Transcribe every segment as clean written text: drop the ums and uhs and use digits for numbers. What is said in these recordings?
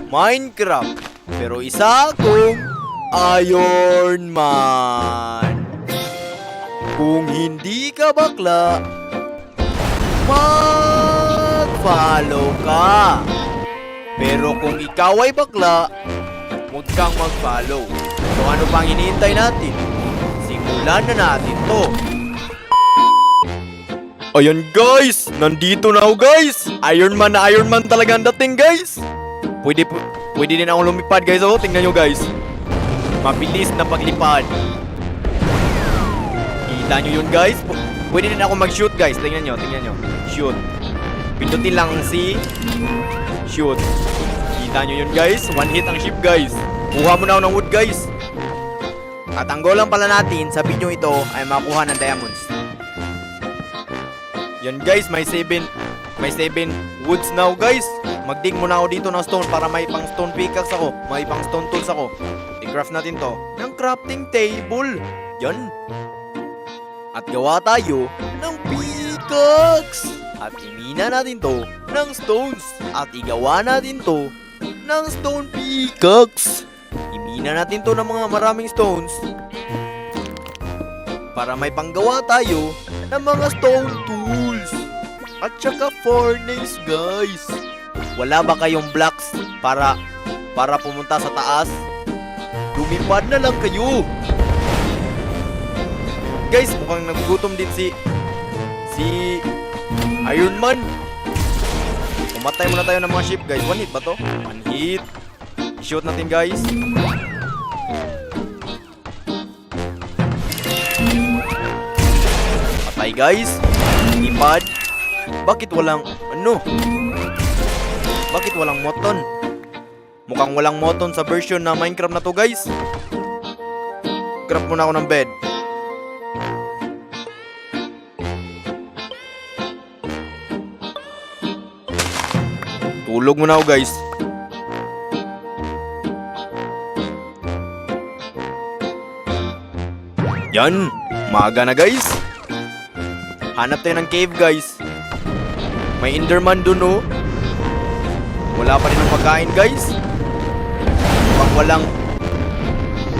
Minecraft. Pero isa akong Iron Man. Kung hindi ka bakla, mag-follow ka. Pero kung ikaw ay bakla, huwag kang mag-follow. So ano pang hinihintay natin? Simulan na natin to. Ayan guys, nandito na ako guys. Iron Man talaga ang dating guys. Pwede din akong lumipad guys. Oh, tingnan nyo guys. Mabilis na paglipad. Kita nyo yun guys. Pwede din ako mag-shoot guys. Tingnan nyo. Shoot. Pindutin lang si shoot. Kita nyo yun guys. One hit ang ship guys. Kuha mo na ako ng wood guys. At ang goal lang pala natin sa video ito ay makuha ng diamonds. Yan guys, may 7 woods now guys. Mag-dig muna ako dito ng stone para may pang stone pickaxe ako. May pang stone tools ako. I-craft natin to ng crafting table. Yan. At gawa tayo ng pickaxe. At imina natin to ng stones. At igawa natin to ng stone pickaxe. Imina natin to ng mga maraming stones para may panggawa tayo ng mga stone tools. At saka furnace guys. Wala ba kayong blocks para pumunta sa taas? Lumipad na lang kayo. Guys, mukhang nagugutom din si Iron Man. Pumatay muna tayo ng mga ship guys. One hit ba to? One hit. Shoot natin guys. Patay guys. Lipad. Bakit walang Bakit walang moton? Mukhang walang moton sa version na Minecraft na to guys. Craft muna ako ng bed. Tulog muna ako guys. Yan, maaga na guys. Hanap tayo ng cave guys. May Enderman dun oh. Wala pa rin ang pagkain guys. Mukhang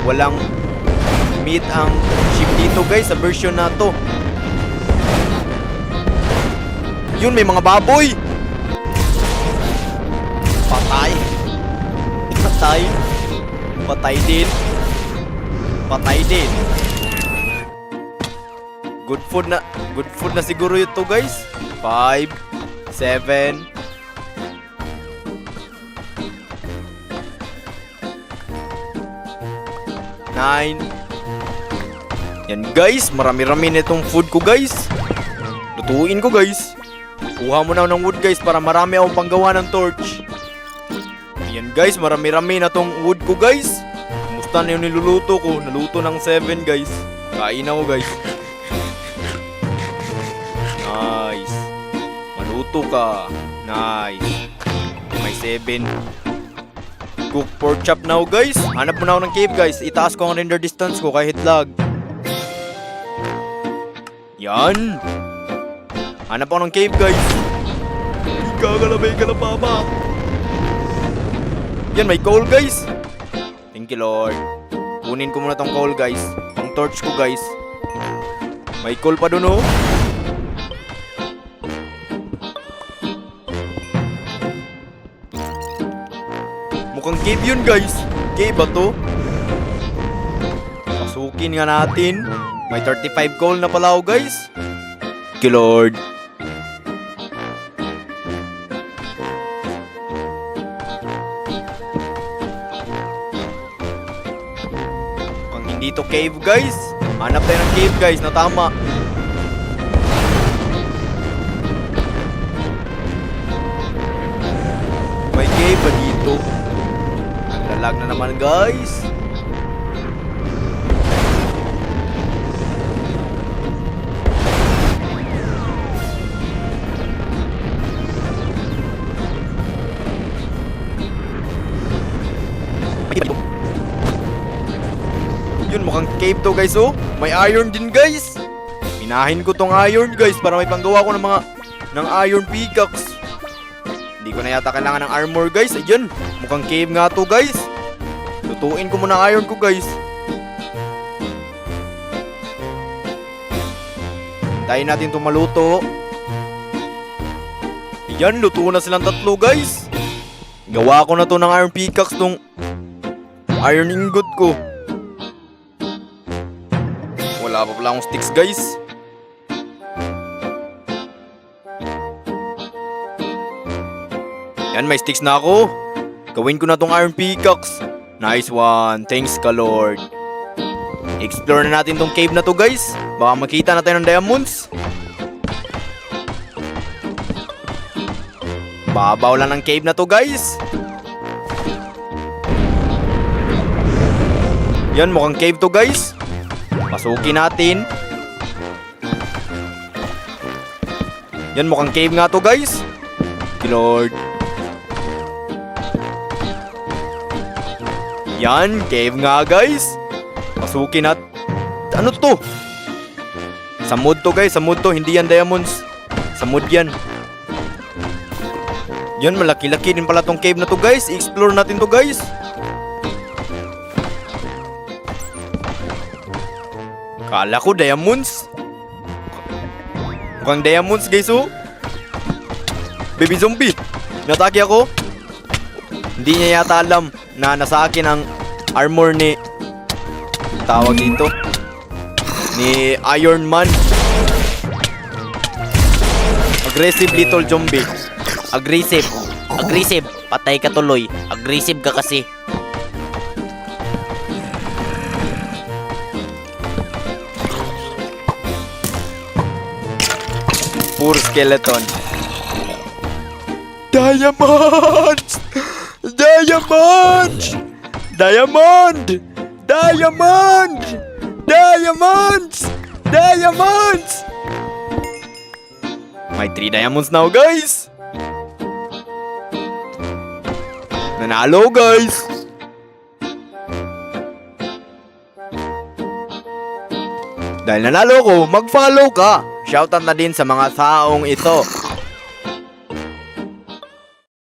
walang meat ang ship dito guys sa version na to. Yun, may mga baboy. Patay. Patay din. Good food na siguro ito guys. 5 7 9. Yan guys, marami-rami na itong food ko guys. Lutuin ko guys. Kuha mo na ng wood guys para marami akong panggawa ng torch. Yan guys, marami-rami na tong wood ko guys. Kumusta na yung niluluto ko? Naluto ng 7 guys. Kain ako guys. Nice. Maluto ka. Nice. May 7. Cook pork chop now guys. Hanap mo na ako ng cave guys. Itaas ko ang render distance ko kahit lag. Yan. Hanap ako ng cave guys. Kagalabay ka na papa. Yan, may coal guys. Thank you Lord. Kunin ko muna tong coal guys. Pang torch ko guys. May coal pa dun oh. Mukhang cave yun guys. Cave ba to? Pasukin nga natin. May 35 coal na pala ako guys. Thank you Lord. Mukhang hindi to cave guys. Hanap tayo ng cave guys na tama. May cave ba dito? Lalag na naman guys. Yun, mukhang cave to guys oh. May iron din guys. Minahin ko tong iron guys para may panggawa ko ng iron pickaxe. Hindi ko na yata kailangan ng armor guys. Ayun, mukhang cave nga to guys. Lutuin ko muna ang iron ko guys. Tayin natin itong maluto. Ayan, luto na silang tatlo guys. Gawa ko na to ng iron pickaxe tong iron ingot ko. Wala pa pala akong sticks guys. Yan, may sticks na ako. Gawin ko na tong iron pickaxe. Nice one. Thanks ka Lord. Explore na natin tong cave na to guys. Baka makita natin ng diamonds. Babaw lang ng cave na to guys. Yan, mukhang cave to guys. Pasukin natin. Yan, mukhang cave nga to guys. Lord. Yan, cave nga guys. Pasukin at ano to? Samud to guys, samud to. Hindi yan diamonds. Samud yan. Yan, malaki-laki din pala tong cave na to guys. I-explore natin to guys. Kala ko diamonds. Mukhang diamonds guys oh. Baby zombie, natake ako. Hindi niya yata alam na nasa akin ang armor ni tawag dito ni Iron Man. Aggressive little zombie. Aggressive. Aggressive. Patay ka tuloy. Aggressive ka kasi. Poor skeleton. Diamonds! Diamond! Diamond! Diamond! Diamonds! Diamonds! May 3 diamonds now, guys! Nanalo, guys! Dahil nanalo ko, mag-follow ka! Shoutout na din sa mga taong ito.